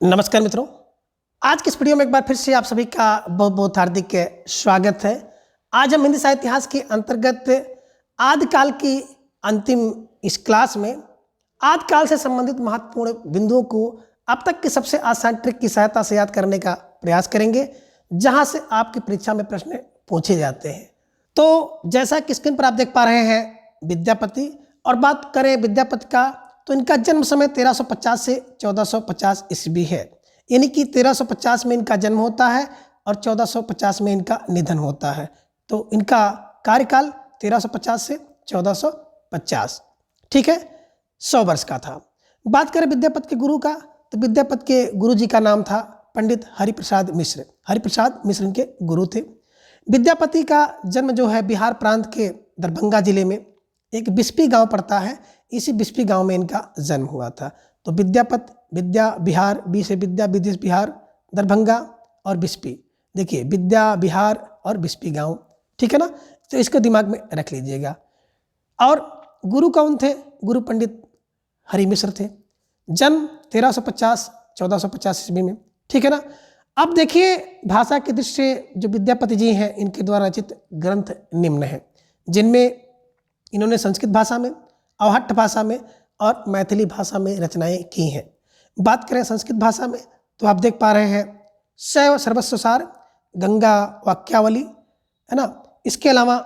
नमस्कार मित्रों, आज की इस वीडियो में एक बार फिर से आप सभी का बहुत बहुत हार्दिक स्वागत है। आज हम हिंदी साहित्य इतिहास के अंतर्गत आदिकाल की अंतिम इस क्लास में आदिकाल से संबंधित महत्वपूर्ण बिंदुओं को अब तक की सबसे आसान ट्रिक की सहायता से याद करने का प्रयास करेंगे, जहां से आपकी परीक्षा में प्रश्न पूछे जाते हैं। तो जैसा कि स्क्रीन पर आप देख पा रहे हैं विद्यापति, और बात करें विद्यापति का तो इनका जन्म समय 1350 से 1450 ईस्वी है, यानी कि 1350 में इनका जन्म होता है और 1450 में इनका निधन होता है। तो इनका कार्यकाल 1350 से 1450, ठीक है, 100 वर्ष का था। बात करें विद्यापति के गुरु का तो विद्यापति के गुरु जी का नाम था पंडित हरिप्रसाद मिश्र। हरिप्रसाद मिश्र इनके गुरु थे। विद्यापति का जन्म जो है बिहार प्रांत के दरभंगा जिले में एक बिस्पी गांव पड़ता है, इसी बिस्पी गांव में इनका जन्म हुआ था। तो विद्यापति, विद्या बिहार, बी से विद्या, विदेश बिहार, दरभंगा और बिस्पी। देखिए विद्या बिहार और बिस्पी गांव, ठीक है ना, तो इसको दिमाग में रख लीजिएगा। और गुरु कौन थे? गुरु पंडित हरि मिश्र थे। जन्म 1350-1450 ईस्वी में, ठीक है ना। अब देखिए भाषा की दृष्टि से जो विद्यापति जी हैं इनके द्वारा रचित ग्रंथ निम्न हैं, जिनमें इन्होंने संस्कृत भाषा में, अवहट्ट भाषा में और मैथिली भाषा में रचनाएं की हैं। बात करें संस्कृत भाषा में तो आप देख पा रहे हैं शैव सर्वस्वसार, गंगा वाक्यावली, है ना। इसके अलावा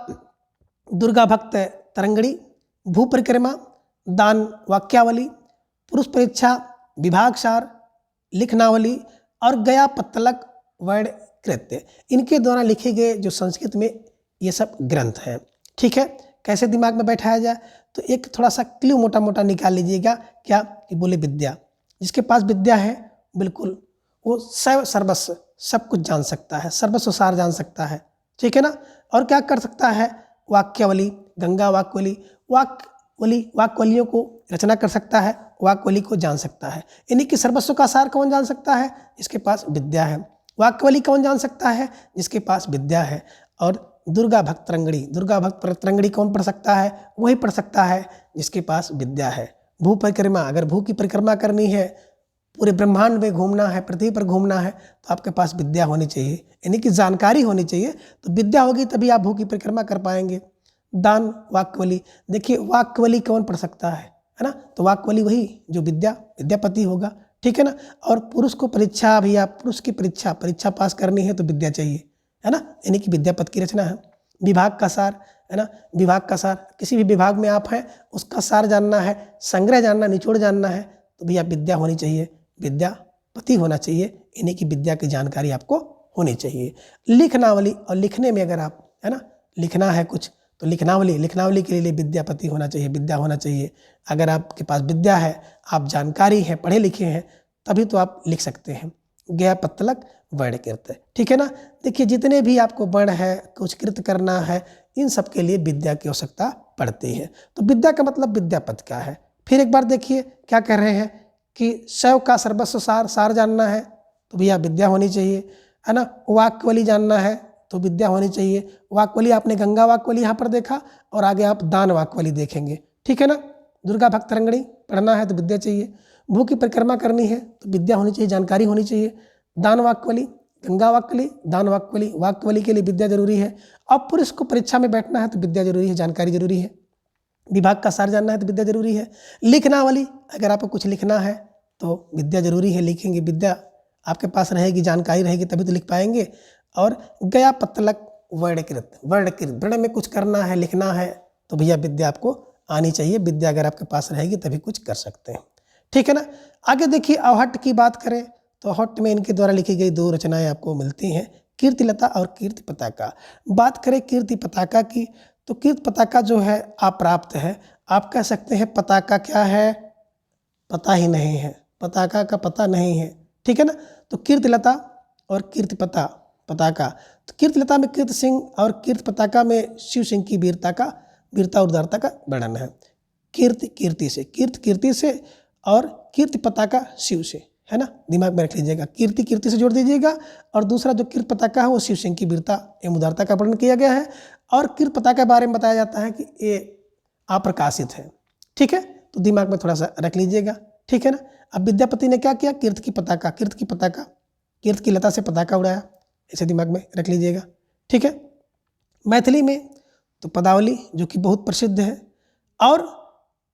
दुर्गा भक्त तरंगड़ी, भू परिक्रमा, दान वाक्यावली, पुरुष परीक्षा, विभागसार, लिखनावली और गया पत्तलक वर्ण कृत्य, इनके द्वारा लिखे गए जो संस्कृत में ये सब ग्रंथ हैं, ठीक है। कैसे दिमाग में बैठाया जाए तो एक थोड़ा सा क्लू मोटा मोटा निकाल लीजिएगा। क्या कि बोले विद्या, जिसके पास विद्या है बिल्कुल वो सर्व सर्वस्व सब कुछ जान सकता है, सर्वस्व सार जान सकता है, ठीक है ना। और क्या कर सकता है? वाक्यावली, गंगा वाक्यवली, वाक्यवलियों को रचना कर सकता है, वाक्यवली को जान सकता है। यानी कि सर्वस्व का सार कौन जान सकता है? जिसके पास विद्या है। वाक्यवली कौन जान सकता है? जिसके पास विद्या है। और दुर्गा भक्त तरंगड़ी, दुर्गा भक्त तरंगड़ी कौन पढ़ सकता है? वही पढ़ सकता है जिसके पास विद्या है। भू परिक्रमा, अगर भू की परिक्रमा करनी है, पूरे ब्रह्मांड में घूमना है, पृथ्वी पर घूमना है, तो आपके पास विद्या होनी चाहिए, यानी कि जानकारी होनी चाहिए। तो विद्या होगी तभी आप भू की परिक्रमा कर पाएंगे। दान वाक्यवली, देखिए वाक्यवली कौन पढ़ सकता है ना, तो वाक्यवली वही जो विद्यापति होगा, ठीक है ना। और पुरुष को परीक्षा भी, आप पुरुष की परीक्षा पास करनी है तो विद्या चाहिए, है ना, यानी कि विद्यापति की रचना है। विभाग का सार, है ना, विभाग का सार, किसी भी विभाग में आप हैं उसका सार जानना है, संग्रह जानना, निचोड़ जानना है, तो भैया विद्या होनी चाहिए, विद्यापति होना चाहिए, यानी कि विद्या की जानकारी आपको होनी चाहिए। लिखनावली, और लिखने में अगर आप, है ना, लिखना है कुछ तो लिखनावली के लिए विद्यापति होना चाहिए, विद्या होना चाहिए। अगर आपके पास विद्या है, आप जानकारी हैं, पढ़े लिखे हैं, तभी तो आप लिख सकते हैं। गया पत्तलक वर्ण कृत्य, ठीक है ना। देखिए जितने भी आपको वर्ण है, कुछ कृत करना है, इन सब के लिए विद्या की आवश्यकता पड़ती है। तो विद्या का मतलब विद्यापति का है। फिर एक बार देखिए क्या कह रहे हैं कि शैव का सर्वस्व सार जानना है तो भैया विद्या होनी चाहिए, है ना। वाक्यवली जानना है तो विद्या होनी चाहिए। वाक्यवली आपने गंगा वाक्यवली यहाँ पर देखा, और आगे आप दान वाक्यवली देखेंगे, ठीक है ना। दुर्गा भक्त तरंगड़ी पढ़ना है तो विद्या चाहिए। भू की परिक्रमा करनी है तो विद्या होनी चाहिए, जानकारी होनी चाहिए। दान वाक्यवली, गंगा वाक्यवली, दान वाक्यवली, वाक्यवली के लिए विद्या जरूरी है। अब पुरुष को परीक्षा में बैठना है तो विद्या जरूरी है, जानकारी जरूरी है। विभाग का सार जानना है तो विद्या जरूरी है। लिखनावली, अगर आपको कुछ लिखना है तो विद्या जरूरी है, लिखेंगे, विद्या आपके पास रहेगी, जानकारी रहेगी तभी तो लिख पाएंगे। और गया पत्तलक वर्णकृत, वर्ण में कुछ करना है, लिखना है, तो भैया विद्या आपको आनी चाहिए। विद्या अगर आपके पास रहेगी तभी कुछ कर सकते हैं, ठीक है ना। आगे देखिए अवहट्ट की बात करें तो अवहट्ट में इनके द्वारा लिखी गई 2 रचनाएं आपको मिलती हैं, कीर्तिलता और कीर्ति पताका। बात करें कीर्ति पताका की तो कीर्ति पताका जो है अप्राप्त है। आप कह सकते हैं पताका क्या है, पता ही नहीं है, पताका का पता नहीं है, ठीक है ना। तो कीर्तिलता और कीर्ति पताका, तो कीर्तिलता में कीर्ति सिंह और कीर्ति पताका में शिव सिंह की वीरता और उदारता का वर्णन है। कीर्ति से और कीर्ति पताका शिव से, है ना, दिमाग में रख लीजिएगा। कीर्ति से जोड़ दीजिएगा, और दूसरा जो कीर्ति पताका है वो शिव सिंह की वीरता एवं उदारता का वर्णन किया गया है। और कीर्ति पताका के बारे में बताया जाता है कि ये अप्रकाशित है, ठीक है, तो दिमाग में थोड़ा सा रख लीजिएगा। ठीक है ना। अब विद्यापति ने क्या किया, कीर्त की पताका, कीर्त की लता से पताका उड़ाया, इसे दिमाग में रख लीजिएगा। ठीक है। मैथिली में तो पदावली जो कि बहुत प्रसिद्ध है, और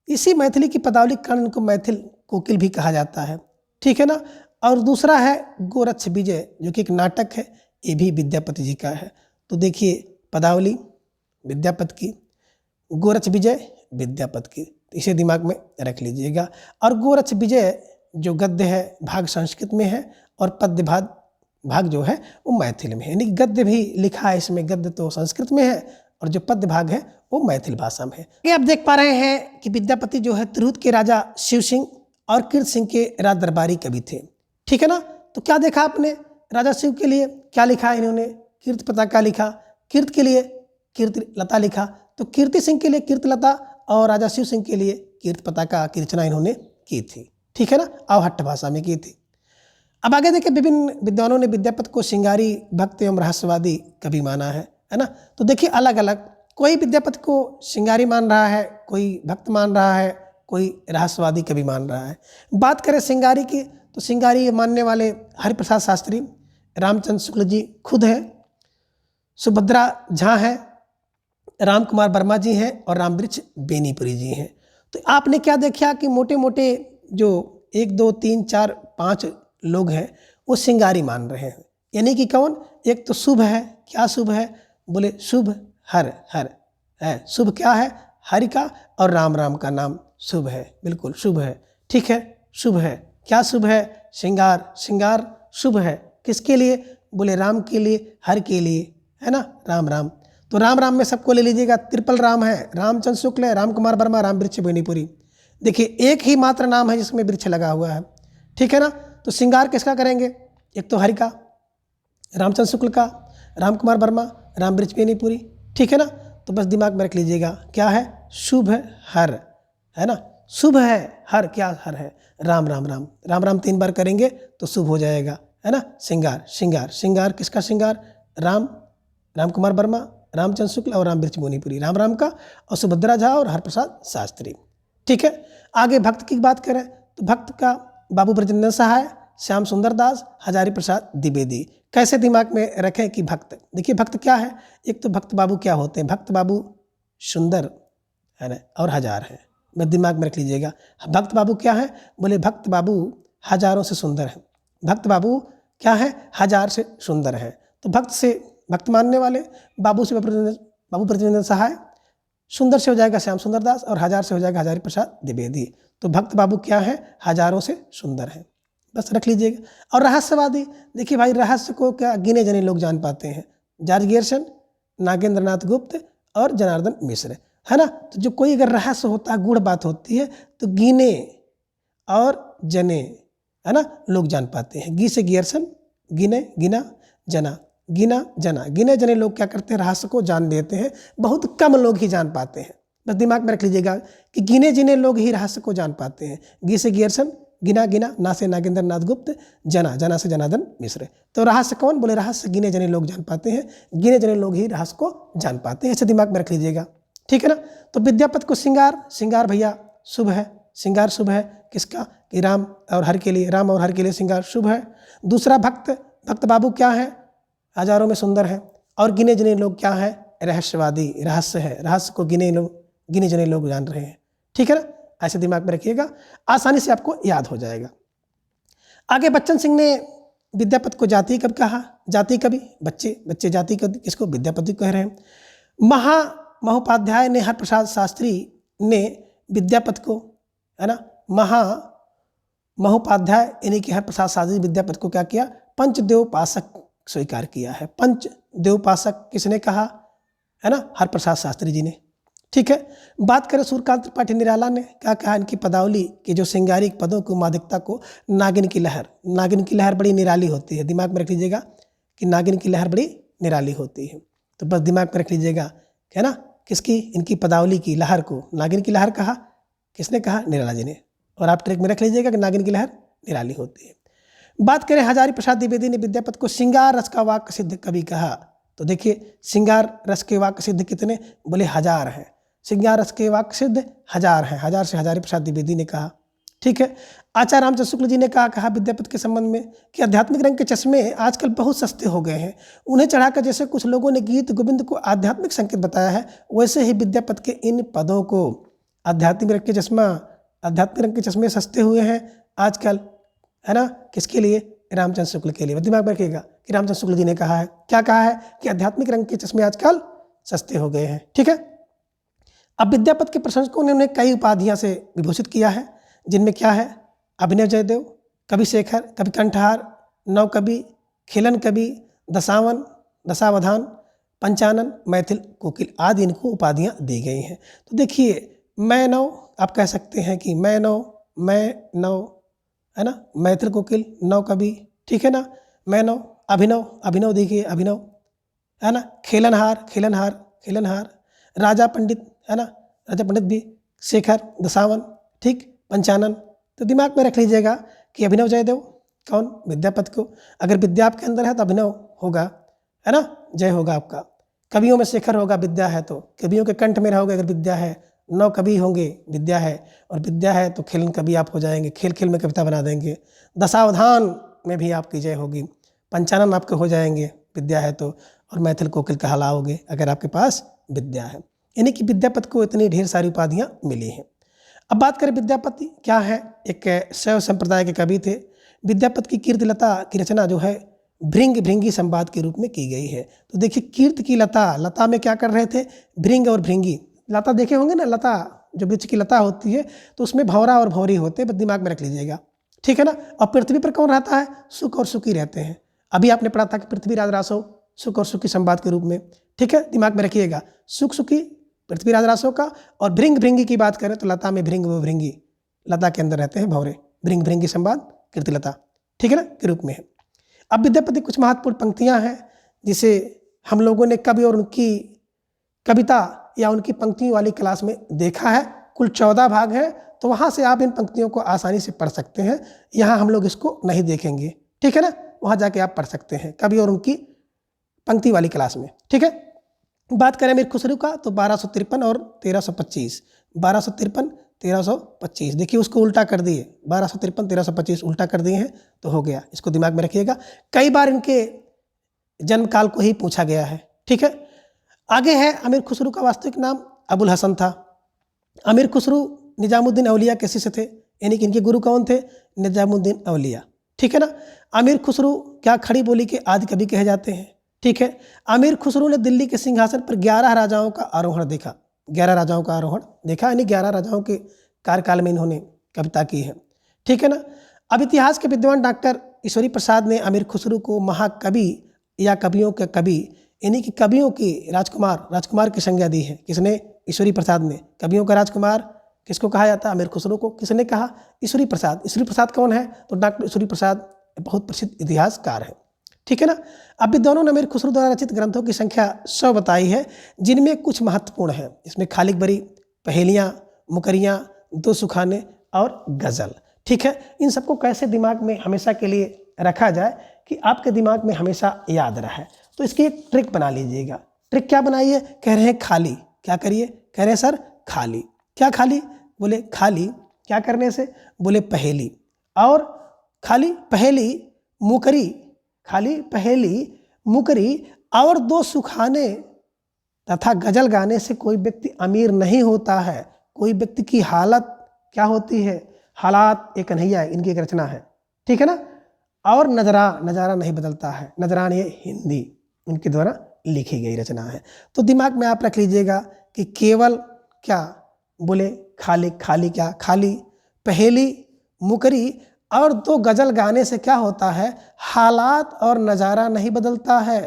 इसी मैथिली की पदावली कारण को मैथिल कोकिल भी कहा जाता है। ठीक है ना। और दूसरा है गोरक्ष विजय, जो कि एक नाटक है, ये भी विद्यापति जी का है। तो देखिए पदावली विद्यापति की, गोरक्ष विजय विद्यापति की, इसे दिमाग में रख लीजिएगा। और गोरक्ष विजय जो गद्य है भाग संस्कृत में है, और पद्य भाग जो है वो मैथिल में है, यानी गद्य भी लिखा है इसमें, गद्य तो संस्कृत में है और जो पद्य भाग है वो मैथिल भाषा में है। ये आप देख पा रहे हैं कि विद्यापति जो है तिरहुत के राजा शिव सिंह और कीर्त सिंह के राज दरबारी कवि थे। ठीक है ना। तो क्या देखा आपने, राजा शिव के लिए क्या लिखा इन्होंने, कीर्त पताका लिखा, कीर्त के लिए कीर्ति लता लिखा, तो कीर्ति सिंह के लिए कीर्त लता और राजा शिव सिंह के लिए कीर्त पताका की रचना इन्होंने की थी। ठीक है ना, अवहट्ट भाषा में की थी। अब आगे देखिए, विभिन्न विद्वानों ने विद्यापति को श्रृंगारी, भक्त एवं रहस्यवादी कवि माना है ना। तो देखिए अलग अलग, कोई विद्यापति को श्रृंगारी मान रहा है, कोई भक्त मान रहा है, कोई रहस्यवादी कवि मान रहा है। बात करें श्रृंगारी की, तो श्रृंगारी मानने वाले हरिप्रसाद शास्त्री, रामचंद्र शुक्ल जी खुद हैं, सुभद्रा झा हैं, राम कुमार वर्मा जी हैं और रामवृक्ष बेनीपुरी जी हैं। तो आपने क्या देखा कि मोटे मोटे जो 1 2 3 4 5 लोग हैं वो श्रृंगारी मान रहे हैं, यानी कि कौन, एक तो शुभ है, क्या शुभ है, बोले शुभ हर है, शुभ क्या है, हरि का, और राम राम का नाम शुभ है, बिल्कुल शुभ है। ठीक है, शुभ है, क्या शुभ है, श्रृंगार शुभ है, किसके लिए, बोले राम के लिए, हर के लिए, है ना, राम राम। तो राम राम में सबको ले लीजिएगा, ट्रिपल राम है, रामचंद्र शुक्ल है, राम कुमार वर्मा, रामवृक्ष बेनीपुरी। देखिए एक ही मात्र नाम है जिसमें वृक्ष लगा हुआ है। ठीक है ना। तो श्रृंगार किसका करेंगे, एक तो हरि का, रामचंद्र शुक्ल का, राम कुमार वर्मा, रामवृक्ष बेनीपुरी। ठीक है ना। तो बस दिमाग में रख लीजिएगा क्या है, शुभ हर, है ना, शुभ है हर, क्या हर है, राम राम राम, राम राम 3 बार करेंगे तो शुभ हो जाएगा, है ना। श्रृंगार किसका श्रृंगार, राम कुमार वर्मा, रामचंद्र शुक्ल और रामवृक्ष बेनीपुरी, राम राम का, और सुभद्रा झा और हरप्रसाद शास्त्री। ठीक है। आगे भक्त की बात करें तो भक्त का बाबू ब्रजेंद्र सहाय, श्याम सुंदर दास, हजारी प्रसाद द्विवेदी। कैसे दिमाग में रखें कि भक्त, देखिए भक्त क्या है, एक तो भक्त बाबू क्या होते हैं, भक्त बाबू सुंदर है ना और हजार है, मैं दिमाग में रख लीजिएगा। भक्त बाबू क्या है, बोले भक्त बाबू हजारों से सुंदर है, भक्त बाबू क्या है, 1000 से सुंदर है। तो भक्त से भक्त मानने वाले, बाबू से बाबू ब्रजेंद्र सहाय, सुंदर से हो जाएगा श्याम सुंदर दास, और 1000 से हो जाएगा हजारी प्रसाद द्विवेदी। तो भक्त बाबू क्या है, हजारों से सुंदर है, बस रख लीजिएगा। और रहस्यवादी, देखिए भाई रहस्य को क्या गिने जने लोग जान पाते हैं, जॉर्ज गियर्सन, नागेंद्र नाथ गुप्त और जनार्दन मिश्र, है ना। तो जो कोई अगर रहस्य होता है, गूढ़ बात होती है, तो गिने और जने, है ना, लोग जान पाते हैं। गी से गियर्सन, गिना जना, गिने जने लोग क्या करते हैं, रहस्य को जान लेते हैं, बहुत कम लोग ही जान पाते हैं। बस दिमाग में रख लीजिएगा कि गिने जिने लोग ही रहस्य को जान पाते हैं। गी से गियर्सन, गिना, ना से नागेंद्र नाथ गुप्त, जना से जनार्दन मिश्र। तो रहस्य कौन, बोले रहस्य गिने जने लोग जान पाते हैं, गिने जने लोग ही रहस्य को जान पाते हैं, ऐसे दिमाग में रख लीजिएगा। ठीक है ना। तो विद्यापति को श्रृंगार भैया शुभ है, श्रृंगार शुभ है, किसका, कि राम और हर के लिए श्रृंगार शुभ है। दूसरा भक्त बाबू क्या है, हजारों में सुंदर है, और गिने जने लोग क्या है, रहस्यवादी, रहस्य है, रहस्य को गिने जने लोग जान रहे हैं। ठीक है ना, ऐसे दिमाग में रखिएगा, आसानी से आपको याद हो जाएगा। आगे बच्चन सिंह ने विद्यापति को जाति कवि कहा, जाति कवि, बच्चे जाति कवि किसको, विद्यापति कह रहे हैं। महोपाध्याय ने, हरप्रसाद शास्त्री ने विद्यापति को, है ना, महोपाध्याय यानी कि हरप्रसाद शास्त्री विद्यापति को क्या किया, पंचदेवोपासक स्वीकार किया है। पंचदेवोपासक किसने कहा, है ना, हरप्रसाद शास्त्री जी ने। ठीक है। बात करें सूर्यकांत त्रिपाठी निराला ने क्या कहा, इनकी पदावली के जो श्रृंगारिक पदों को, मादकता को, नागिन की लहर बड़ी निराली होती है। दिमाग में रख लीजिएगा कि नागिन की लहर बड़ी निराली होती है। तो बस दिमाग में रख लीजिएगा, है ना, किसकी, इनकी पदावली की लहर को नागिन की लहर कहा, किसने कहा, निराला जी ने। और आप ट्रैक में रख लीजिएगा कि नागिन की लहर निराली होती है। बात करें हजारी प्रसाद द्विवेदी ने विद्यापति को श्रृंगार रस का वाक्य सिद्ध कवि कहा। तो देखिए श्रृंगार रस के वाक्य सिद्ध कितने, बोले 1000 हैं, श्रृंगार रस के वाक्य सिद्ध 1000 हैं, 1000 से हजारी प्रसाद द्विवेदी ने कहा। ठीक है। आचार्य रामचंद्र शुक्ल जी ने कहा विद्यापति के संबंध में कि आध्यात्मिक रंग के चश्मे आजकल बहुत सस्ते हो गए हैं। उन्हें चढ़ाकर जैसे कुछ लोगों ने गीत गोविंद को आध्यात्मिक संकेत बताया है, वैसे ही विद्यापति के इन पदों को आध्यात्मिक रंग के चश्मे सस्ते हुए हैं आजकल, है ना। किसके लिए? रामचंद्र शुक्ल के लिए। दिमाग में रखिएगा कि रामचंद्र शुक्ल जी ने कहा है, क्या कहा है कि आध्यात्मिक रंग के चश्मे आजकल सस्ते हो गए हैं। ठीक है। अब विद्यापति के प्रशंसकों ने उन्हें कई उपाधियां से विभूषित किया है, जिनमें क्या है? अभिनव जयदेव, कवि शेखर, कवि कंठहार, नव कवि, खिलन कवि, दशावन, दशावधान, पंचानन, मैथिल कोकिल आदि इनको उपाधियां दी गई हैं। तो देखिए, मैं नव आप कह सकते हैं कि मैं नव, है ना। मैथिल कोकिल, नव कवि, ठीक है ना। मैं नव, अभिनव देखिए अभिनव, है ना। खिलनहार, राजा पंडित, है ना, राजा पंडित भी, शेखर, दशावन, ठीक, पंचानन। तो दिमाग में रख लीजिएगा कि अभिनव जयदेव कौन? विद्यापति को। अगर विद्या आपके अंदर है तो अभिनव होगा, है ना, जय होगा आपका। कवियों में शेखर होगा, विद्या है तो कवियों के कंठ में रहोगे अगर विद्या है। नौ कवि होंगे, विद्या है, और विद्या है तो खेलन कवि आप हो जाएंगे, खेल में कविता बना देंगे। दशावधान में भी आपकी जय होगी। पंचानन आपके हो जाएंगे, विद्या है तो, और मैथिल कोकिल कहलाओगे अगर आपके पास विद्या है। यानी कि विद्यापति को इतनी ढेर सारी उपाधियां मिली हैं। अब बात करें विद्यापति क्या है? एक शैव संप्रदाय के कवि थे। विद्यापति की कीर्तिलता की रचना जो है भृंगी संवाद के रूप में की गई है। तो देखिए, कीर्त की लता में क्या कर रहे थे? भृंग और भृंगी। लता देखे होंगे ना, लता जो वृक्ष की लता होती है तो उसमें भंवरा और भंवरी होते हैं, बस दिमाग में रख लीजिएगा, ठीक है ना। और पृथ्वी पर कौन रहता है? सुख और सुखी रहते हैं। अभी आपने पढ़ा था कि पृथ्वीराज रासो सुख और सुखी संवाद के रूप में, ठीक है, दिमाग में रखिएगा। सुख सुखी पृथ्वीराज रासो का। और भृंगी की बात करें तो लता में भृंग व भृंगी, लता के अंदर रहते हैं भंवरे, भृंगी संवाद कीर्तिलता, ठीक है ना, के रूप में है। अब विद्यापति कुछ महत्वपूर्ण पंक्तियां हैं जिसे हम लोगों ने कवि और उनकी कविता या उनकी पंक्तियों वाली क्लास में देखा है। कुल 14 भाग हैं, तो वहाँ से आप इन पंक्तियों को आसानी से पढ़ सकते हैं। यहाँ हम लोग इसको नहीं देखेंगे, ठीक है ना, वहाँ जाके आप पढ़ सकते हैं कवि और उनकी पंक्ति वाली क्लास में, ठीक है। बात करें अमीर खुसरो का तो 1253 और 1325, 1253 1325, देखिए उसको उल्टा कर दिए, 1253 1325 उल्टा कर दिए हैं तो हो गया। इसको दिमाग में रखिएगा, कई बार इनके जन्म काल को ही पूछा गया है, ठीक है। आगे है अमीर खुसरो का वास्तविक नाम अबुल हसन था। अमीर खुसरो निजामुद्दीन औलिया के शिष्य थे, यानी कि इनके गुरु कौन थे? निजामुद्दीन औलिया, ठीक है ना। अमीर खुसरो क्या खड़ी बोली के आदि कवि कहे जाते हैं, ठीक है। अमीर खुसरो ने दिल्ली के सिंहासन पर 11 राजाओं का आरोहण देखा, 11 राजाओं का आरोहण देखा, यानी 11 राजाओं के कार्यकाल में इन्होंने कविता की है, ठीक है ना। अब इतिहास के विद्वान डॉक्टर ईश्वरी प्रसाद ने अमीर खुसरो को महाकवि या कवियों के कवि, यानी कि कवियों की राजकुमार की संज्ञा दी है। किसने? ईश्वरी प्रसाद ने। कवियों का राजकुमार किसको कहा जाता है? अमीर खुसरो को। किसने कहा? ईश्वरी प्रसाद। ईश्वरी प्रसाद कौन है? तो डॉक्टर ईश्वरी प्रसाद बहुत प्रसिद्ध इतिहासकार है, ठीक है ना। अब विद्वानों ने अमीर खुसरो द्वारा रचित ग्रंथों की संख्या 100 बताई है, जिनमें कुछ महत्वपूर्ण है। इसमें खालिक बरी, पहेलियाँ, मुकरियाँ, दो सुखाने और गज़ल, ठीक है। इन सबको कैसे दिमाग में हमेशा के लिए रखा जाए कि आपके दिमाग में हमेशा याद रहे, तो इसकी एक ट्रिक बना लीजिएगा। ट्रिक क्या बनाइए? कह रहे हैं खाली, क्या करिए? कह रहे हैं सर खाली। क्या खाली? बोले खाली क्या करने से? बोले पहेली। और खाली पहेली मुकरी, खाली पहेली मुकरी और दो सुखाने तथा गजल गाने से कोई व्यक्ति अमीर नहीं होता है। कोई व्यक्ति की हालत क्या होती है? हालात एक कन्हैया है, इनकी एक रचना है, ठीक है ना। और नजराना नहीं बदलता है, नजरान ये हिंदी इनके द्वारा लिखी गई रचना है। तो दिमाग में आप रख लीजिएगा कि केवल क्या बोले खाली क्या? खाली पहेली मुकरी और दो गजल गाने से क्या होता है? हालात और नज़ारा नहीं बदलता है।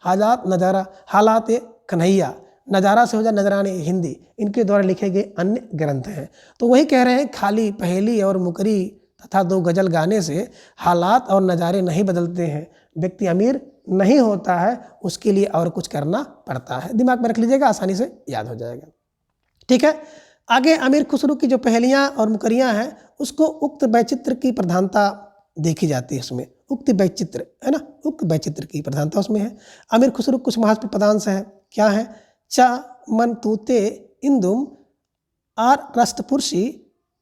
हालात नज़ारा, हालात ये कन्हैया, नज़ारा से हो जाए नजराने हिंदी, इनके द्वारा लिखे गए अन्य ग्रंथ हैं। तो वही कह रहे हैं खाली पहेली और मुकरी तथा दो गजल गाने से हालात और नज़ारे नहीं बदलते हैं। व्यक्ति अमीर नहीं होता है, उसके लिए और कुछ करना पड़ता है। दिमाग में रख लीजिएगा, आसानी से याद हो जाएगा, ठीक है। आगे अमीर खुसरो की जो पहेलियाँ और मुकरियाँ हैं उसको उक्त वैचित्र की प्रधानता देखी जाती है। उसमें उक्त वैचित्र है ना, उक्त वैचित्र की प्रधानता उसमें है। अमीर खुसरो कुछ महत्वपूर्ण पदांश हैं, क्या है? चा मन तूते इंदुम आर रस्तपुरुषी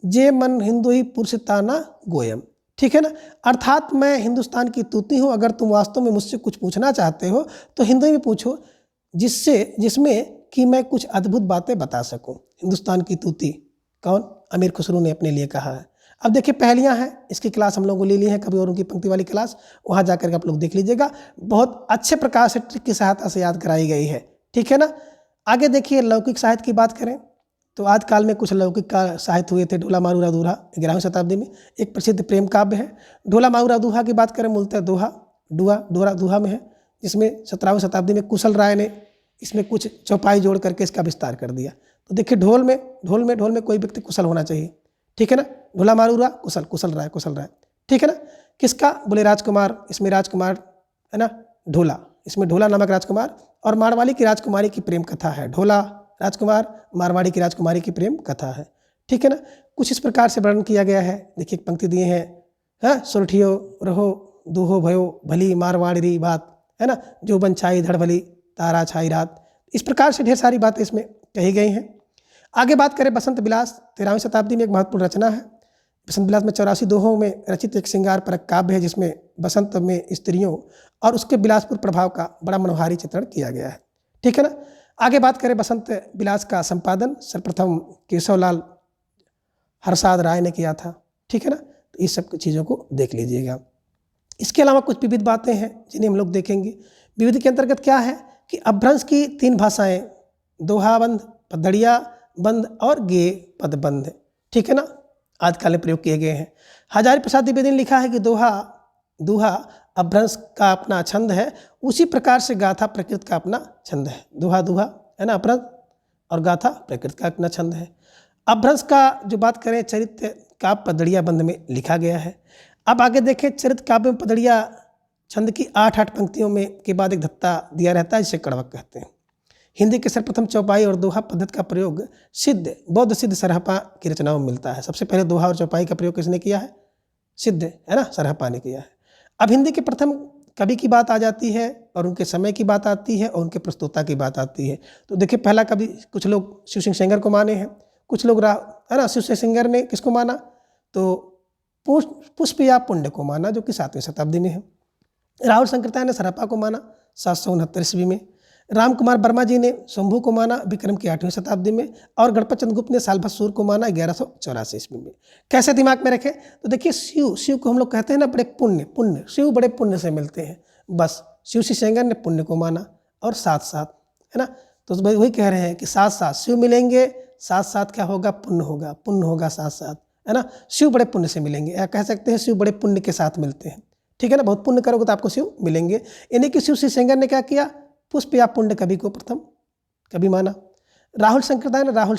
जे मन हिंदू ही पुरुषताना गोयम। ठीक है ना, अर्थात मैं हिंदुस्तान की तूती हूँ, अगर तुम वास्तव में मुझसे कुछ पूछना चाहते हो तो हिंदी में पूछो, जिसमें कि मैं कुछ अद्भुत बातें बता सकूं। हिंदुस्तान की तूती कौन? अमीर खुसरो ने अपने लिए कहा है। अब देखिए पहेलियां हैं, इसकी क्लास हम लोगों को ले ली है कभी और उनकी पंक्ति वाली क्लास, वहां जाकर के आप लोग देख लीजिएगा, बहुत अच्छे प्रकार से ट्रिक की सहायता से याद कराई गई है। ठीक है ना, आगे देखिए लौकिक साहित्य की बात करें तो आदिकाल में कुछ लौकिक का साहित्य हुए थे। ढोला मारूरा दूल्हा 11वीं शताब्दी में एक प्रसिद्ध प्रेम काव्य है। ढोला मारूरा दूल्हा की बात करें, मूलतः डोरा दूहा में है, जिसमें 17वीं शताब्दी में कुशल राय ने इसमें कुछ चौपाई जोड़ करके इसका विस्तार कर दिया। तो देखिए ढोल में कोई व्यक्ति कुशल होना चाहिए। ठीक है ना, ढोला मारूरा कुशल राय। ठीक है ना, किसका? बोले राजकुमार, इसमें राजकुमार है ना, ढोला, इसमें ढोला नामक राजकुमार और मारवाड़ी की राजकुमारी की प्रेम कथा है। ढोला राजकुमार, मारवाड़ी की राजकुमारी की प्रेम कथा है। ठीक है ना, कुछ इस प्रकार से वर्णन किया गया है। देखिए पंक्ति दिए हैं, हाँ, सुरठियो रहो दूहो भयो भली मारवाड़ी बात, है ना, जो बन छाई धड़ भली तारा छाई रात। इस प्रकार से ढेर सारी बातें इसमें कही गई हैं। आगे बात करें बसंत विलास, 13वीं शताब्दी में एक महत्वपूर्ण रचना है। बसंत विलास में 84 दोहों में रचित एक श्रृंगार परक काव्य है, जिसमें बसंत में स्त्रियों और उसके विलासपुर प्रभाव का बड़ा मनोहारी चित्रण किया गया है। ठीक है ना, आगे बात करें बसंत विलास का संपादन सर्वप्रथम केशवलाल हरसाद राय ने किया था। ठीक है ना, तो इस सब चीज़ों को देख लीजिएगा। इसके अलावा कुछ विविध बातें हैं जिन्हें हम लोग देखेंगे। विविध के अंतर्गत क्या है कि अपभ्रंश की 3 भाषाएं, दोहाबंद, पदड़िया बंद और गे पदबंद, ठीक है ना, आदिकाल में प्रयोग किए गए हैं। हजारी प्रसाद द्विवेदी ने लिखा है कि दोहा अपभ्रंश का अपना छंद है, उसी प्रकार से गाथा प्रकृत का अपना छंद है। दोहा है ना अपभ्रंश, और गाथा प्रकृत का अपना छंद है। अपभ्रंश का जो बात करें, चरित्र काव्य पदड़िया बंद में लिखा गया है। अब आगे देखें, चरित्र काव्य में पदड़िया छंद की 8 पंक्तियों में के बाद एक धत्ता दिया रहता है, जिसे कड़वक कहते हैं। हिंदी के सर्वप्रथम चौपाई और दोहा पद्धति का प्रयोग बौद्ध सिद्ध सरहपा की रचनाओं में मिलता है। सबसे पहले दोहा और चौपाई का प्रयोग किसने किया है? सिद्ध, है ना, सरहपा ने किया है। अब हिंदी के प्रथम कवि की बात आ जाती है और उनके समय की बात आती है और उनके प्रस्तोता की बात आती है। तो देखिए पहला कवि, कुछ लोग शिव सिंह सेंगर को माने हैं, कुछ लोग है ना, शिव सिंह सेंगर ने किसको माना? तो पुष्प या पुण्य को माना, जो कि 7वीं शताब्दी में है। राहुल शंकरताय ने सरहपा को माना 769 ईस्वी में। राम कुमार वर्मा जी ने शंभू को माना विक्रम की 8वीं शताब्दी में, और गणपत चंद्र गुप्त ने सालभसूर को माना 1184 ईस्वी में। कैसे दिमाग में रखें? तो देखिए शिव को हम लोग कहते हैं ना, बड़े पुण्य, शिव बड़े पुण्य से मिलते हैं। बस शिव सिंह सेंगर ने पुण्य को माना और साथ, है ना, तो वही कह रहे हैं कि साथ शिव मिलेंगे, साथ क्या होगा? पुण्य होगा साथ, है ना। शिव बड़े पुण्य से मिलेंगे, या कह सकते हैं शिव बड़े पुण्य के साथ मिलते हैं। ठीक है ना, बहुत पुण्य करोगे तो आपको शिव मिलेंगे। यानी कि शिव सिंह सेंगर ने क्या किया? पुष्प या पुण्य कवि को प्रथम कवि माना। राहुल शंकरताय ने राहुल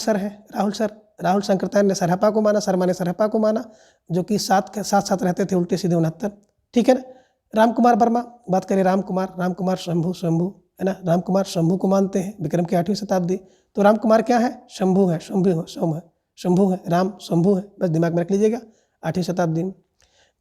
शंकरताय ने सरहपा को माना, शर्मा ने सरहपा को माना, जो कि साथ रहते थे, उल्टे सीधे 69। ठीक है ना। राम कुमार वर्मा, बात करें राम कुमार शंभू, है ना, राम कुमार शंभू को मानते हैं विक्रम की 8वीं शताब्दी। तो राम कुमार क्या है? शंभू है, शंभू है, राम शंभू है, बस दिमाग में रख लीजिएगा, 8वीं शताब्दी में।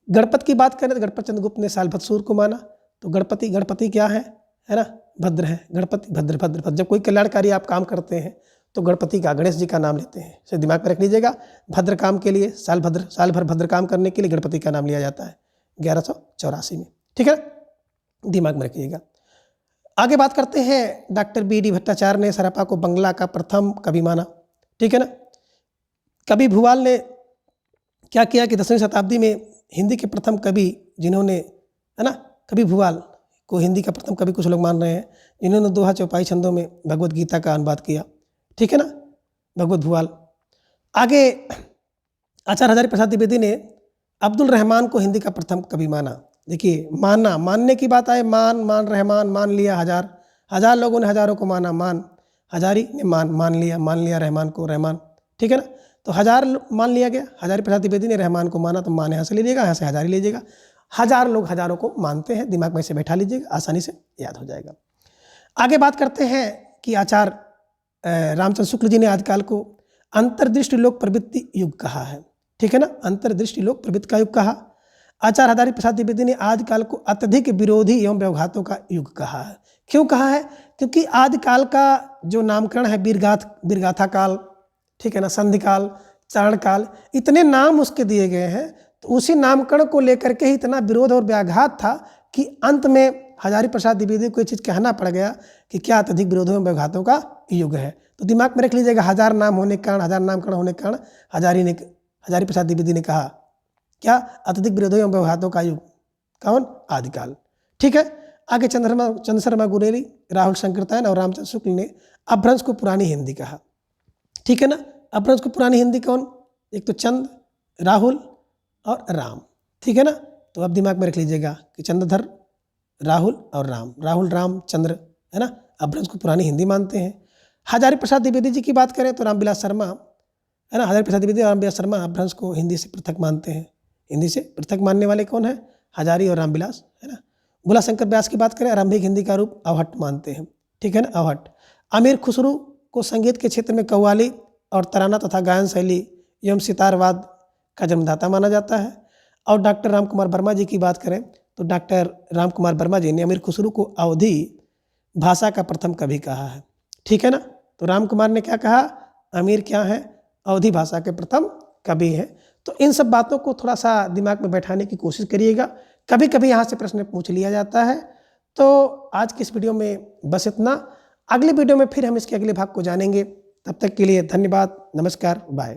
गणपत की बात करें तो गणपत चंद्र गुप्त ने सालभसूर को माना। तो गणपति क्या है ना, भद्र है, गणपति भद्र। जब कोई कल्याणकारी आप काम करते हैं तो गणपति का, गणेश जी का नाम लेते हैं, इसे दिमाग में रख लीजिएगा। भद्र काम के लिए, साल भर भद्र काम करने के लिए गणपति का नाम लिया जाता है 1184 में। ठीक है, दिमाग में रखिएगा। आगे बात करते हैं, डॉक्टर BD भट्टाचार्य ने सरहपा को बंगला का प्रथम कवि माना। ठीक है ना। कवि भूवाल ने क्या किया कि 10वीं शताब्दी में हिंदी के प्रथम कवि जिन्होंने, है ना, कवि भूवाल को हिंदी का प्रथम कवि कुछ लोग मान रहे हैं, जिन्होंने दोहा चौपाई छंदों में भगवत गीता का अनुवाद किया। ठीक है ना, भगवत भूवाल। आगे आचार्य हजारी प्रसाद द्विवेदी ने अब्दुल रहमान को हिंदी का प्रथम कवि माना। देखिए मानने की बात आए, रहमान मान लिया, हजार लोगों ने हजारों को माना, हजारी ने मान लिया रहमान को, रहमान। ठीक है ना, तो 1000 मान लिया गया। हजारी प्रसाद द्विवेदी ने रहमान को माना, तो मान यहाँ से लीजिएगा, यहाँ से हजारी लीजिएगा। 1000 लोग हजारों को मानते हैं, दिमाग में से बैठा लीजिएगा, आसानी से याद हो जाएगा। आगे बात करते हैं कि आचार्य रामचंद्र शुक्ल जी ने आदिकाल को अंतर्दृष्टि लोक प्रवृत्ति युग कहा है। ठीक है ना, अंतर्दृष्टि लोक प्रवृत्ति का युग कहा। आचार्य हजारी प्रसाद द्विवेदी ने आदिकाल को अत्यधिक विरोधी एवं व्यवघातों का युग कहा है। क्यों कहा है? क्योंकि आदिकाल का जो नामकरण है वीरगाथा काल, ठीक है ना, संधि काल, चारणकाल, इतने नाम उसके दिए गए हैं। तो उसी नामकरण को लेकर के ही इतना विरोध और व्याघात था कि अंत में हजारी प्रसाद द्विवेदी को ये चीज़ कहना पड़ गया कि क्या अत्यधिक विरोधों एवं व्याघातों का युग है। तो दिमाग में रख लीजिएगा, 1000 नाम होने के कारण, 1000 नामकरण होने के कारण हजारी प्रसाद द्विवेदी ने कहा क्या, अत्यधिक विरोधों एवं व्याघातों का युग। कौन? आदिकाल। ठीक है। आगे चंद्र शर्मा गुरेली, राहुल संकीर्तन और रामचंद्र शुक्ल ने अपभ्रंश को पुरानी हिंदी कहा। ठीक है ना। अपभ्रंश को पुरानी हिंदी कौन? एक तो चंद, राहुल और राम। ठीक है ना। तो अब दिमाग में रख लीजिएगा कि चंद्रधर, राहुल और राम, राहुल राम चंद्र, है ना, अपभ्रंश को पुरानी हिंदी मानते हैं। हजारी प्रसाद द्विवेदी जी की बात करें तो रामविलास शर्मा, है ना, हजारी प्रसाद द्विवेदी और रामविलास शर्मा अपभ्रंश को हिंदी से पृथक मानते हैं। हिंदी से पृथक मानने वाले कौन है? हजारी और रामविलास, है ना। भोला शंकर व्यास की बात करें, आरंभिक हिंदी का रूप अवहट्ट मानते हैं। ठीक है ना, अवहट्ट। अमीर खुसरू को संगीत के क्षेत्र में कव्वाली और तराना तथा गायन शैली एवं सितारवाद का जन्मदाता माना जाता है। और डॉक्टर राम कुमार वर्मा जी की बात करें तो डॉक्टर राम कुमार वर्मा जी ने अमीर खुसरू को अवधी भाषा का प्रथम कवि कहा है। ठीक है ना। तो राम कुमार ने क्या कहा? अमीर क्या है? अवधी भाषा के प्रथम कवि हैं। तो इन सब बातों को थोड़ा सा दिमाग में बैठाने की कोशिश करिएगा, कभी कभी यहाँ से प्रश्न पूछ लिया जाता है। तो आज की इस वीडियो में बस इतना। अगले वीडियो में फिर हम इसके अगले भाग को जानेंगे। तब तक के लिए धन्यवाद, नमस्कार, बाय।